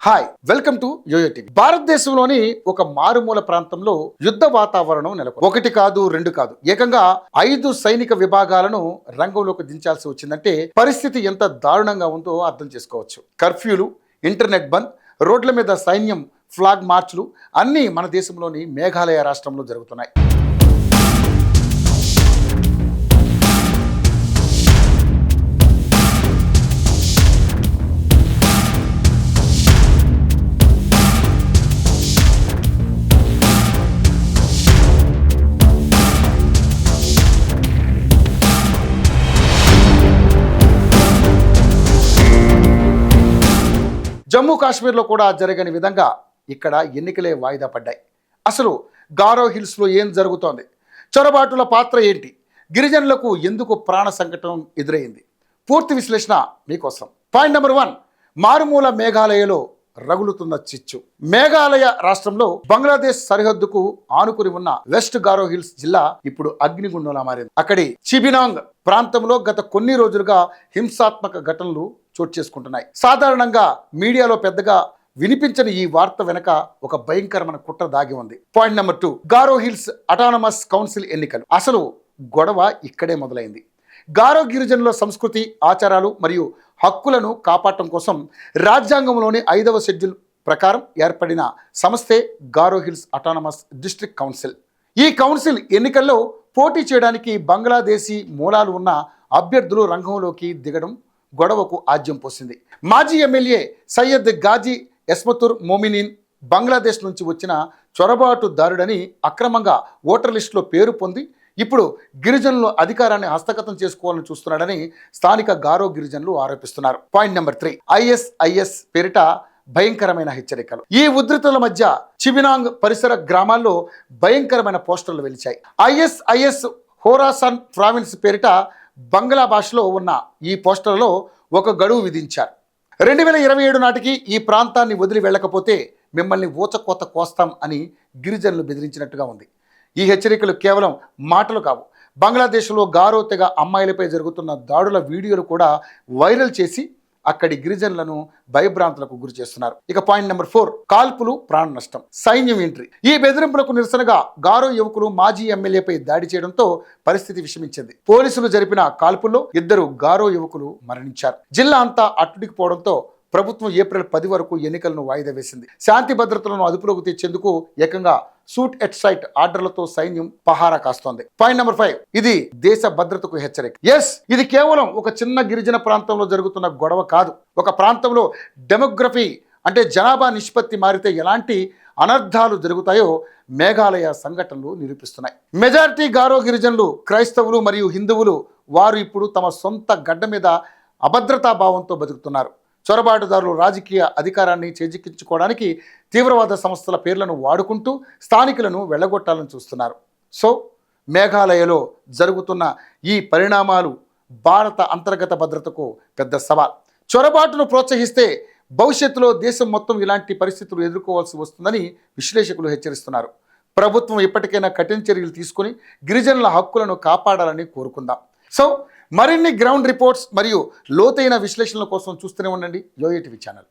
Hi, welcome to YoYo TV. భారతదేశంలోని ఒక మారుమూల ప్రాంతంలో యుద్ధ వాతావరణం నెలకొంది. ఒకటి కాదు, రెండు కాదు, ఏకంగా 5 సైనిక విభాగాలను రంగంలోకి దించాల్సి వచ్చిందంటే పరిస్థితి ఎంత దారుణంగా ఉందో అర్థం చేసుకోవచ్చు. కర్ఫ్యూలు, ఇంటర్నెట్ బంద్, రోడ్ల మీద సైన్యం ఫ్లాగ్ మార్చ్లు అన్నీ మన దేశంలోని మేఘాలయ రాష్ట్రంలో జరుగుతున్నాయి. జమ్మూ కాశ్మీర్లో కూడా జరగని విధంగా ఇక్కడ ఎన్నికలే వాయిదా పడ్డాయి. అసలు గారో హిల్స్లో ఏం జరుగుతోంది? చొరబాటుల పాత్ర ఏంటి? గిరిజనులకు ఎందుకు ప్రాణ సంకటం ఎదురైంది? పూర్తి విశ్లేషణ మీకోసం. పాయింట్ నెంబర్ 1, మారుమూల మేఘాలయలో రగులుతున్న చిచ్చు. మేఘాలయ రాష్ట్రంలో బంగ్లాదేశ్ సరిహద్దుకు ఆనుకుని ఉన్న వెస్ట్ గారో హిల్స్ జిల్లా ఇప్పుడు అగ్నిగుండంలా మారింది. అక్కడి చిబినాంగ్ ప్రాంతంలో గత కొన్ని రోజులుగా హింసాత్మక ఘటనలు చోటు చేసుకుంటున్నాయి. సాధారణంగా మీడియాలో పెద్దగా వినిపించని ఈ వార్త వెనక ఒక భయంకరమైన కుట్ర దాగి ఉంది. పాయింట్ నెంబర్ 2, గారో హిల్స్ అటానమస్ కౌన్సిల్ ఎన్నికలు. అసలు గొడవ ఇక్కడే మొదలైంది. గారో గిరిజనుల సంస్కృతి, ఆచారాలు మరియు హక్కులను కాపాడటం కోసం రాజ్యాంగంలోని 5వ షెడ్యూల్ ప్రకారం ఏర్పడిన సంస్థే గారో హిల్స్ అటానమస్ డిస్ట్రిక్ట్ కౌన్సిల్. ఈ కౌన్సిల్ ఎన్నికల్లో పోటీ చేయడానికి బంగ్లాదేశీ మూలాలు ఉన్న అభ్యర్థులు రంగంలోకి దిగడం గొడవకు ఆజ్యం పోసింది. మాజీ ఎమ్మెల్యే సయ్యద్ గాజీ ఎస్మతుర్ మోమినిన్ బంగ్లాదేశ్ నుంచి వచ్చిన చొరబాటుదారుడని అక్రమంగా ఓటర్ లిస్టులో పేరు పొంది ఇప్పుడు గిరిజనులు అధికారాన్ని హస్తగతం చేసుకోవాలని చూస్తున్నాడని స్థానిక గారో గిరిజనులు ఆరోపిస్తున్నారు. పాయింట్ నెంబర్ 3, ISIS పేరిట భయంకరమైన హెచ్చరికలు. ఈ ఉధృతుల మధ్య చిబినాంగ్ పరిసర గ్రామాల్లో భయంకరమైన పోస్టర్లు వెలిచాయి. ISIS హోరాసన్ ప్రావిన్స్ పేరిట బంగ్లా భాషలో ఉన్న ఈ పోస్టర్లో ఒక గడువు విధించారు. 2027 నాటికి ఈ ప్రాంతాన్ని వదిలి వెళ్ళకపోతే మిమ్మల్ని ఊచకోత కోస్తాం అని గిరిజనులు బెదిరించినట్టుగా ఉంది. ఈ హెచ్చరికలు కేవలం మాటలు కావు. బంగ్లాదేశ్లో గారో తెగ అమ్మాయిలపై జరుగుతున్న దాడుల వీడియోలు కూడా వైరల్ చేసి అక్కడి గిరిజనులను భయభ్రాంతులకు గురి చేస్తున్నారు. ఇక పాయింట్ నెంబర్ 4, కాల్పులు, ప్రాణ నష్టం, సైన్యం ఎంట్రీ. ఈ బెదిరింపులకు నిరసనగా గారో యువకులు మాజీ ఎమ్మెల్యేపై దాడి చేయడంతో పరిస్థితి విషమించింది. పోలీసులు జరిపిన కాల్పుల్లో 2 గారో యువకులు మరణించారు. జిల్లా అంతా అట్టుడికిపోవడంతో ప్రభుత్వం ఏప్రిల్ 10 వరకు ఎన్నికలను వాయిదా వేసింది. శాంతి భద్రతలను అదుపులోకి తెచ్చేందుకు ఏకంగా షూట్ ఎట్ సైట్ ఆర్డర్లతో సైన్యం పహారా కాస్తోంది. పాయింట్ నెంబర్ 5, ఇది దేశ భద్రతకు హెచ్చరిక. ఇది కేవలం ఒక చిన్న గిరిజన ప్రాంతంలో జరుగుతున్న గొడవ కాదు. ఒక ప్రాంతంలో డెమోగ్రఫీ అంటే జనాభా నిష్పత్తి మారితే ఎలాంటి అనర్థాలు జరుగుతాయో మేఘాలయ సంఘటనలు నిరూపిస్తున్నాయి. మెజారిటీ గారో గిరిజనులు క్రైస్తవులు మరియు హిందువులు. వారు ఇప్పుడు తమ సొంత గడ్డ మీద అభద్రతా భావంతో బతుకుతున్నారు. చొరబాటుదారులు రాజకీయ అధికారాన్ని చేజిక్కించుకోవడానికి తీవ్రవాద సంస్థల పేర్లను వాడుకుంటూ స్థానికులను వెళ్ళగొట్టాలని చూస్తున్నారు. సో మేఘాలయలో జరుగుతున్న ఈ పరిణామాలు భారత అంతర్గత భద్రతకు పెద్ద సవాల్. చొరబాటును ప్రోత్సహిస్తే భవిష్యత్తులో దేశం మొత్తం ఇలాంటి పరిస్థితులు ఎదుర్కోవాల్సి వస్తుందని విశ్లేషకులు హెచ్చరిస్తున్నారు. ప్రభుత్వం ఇప్పటికైనా కఠిన చర్యలు తీసుకుని గిరిజనుల హక్కులను కాపాడాలని కోరుకుందాం. సో మరిన్ని గ్రౌండ్ రిపోర్ట్స్ మరియు లోతైన విశ్లేషణల కోసం చూస్తూనే ఉండండి యోయో టీవీ ఛానల్.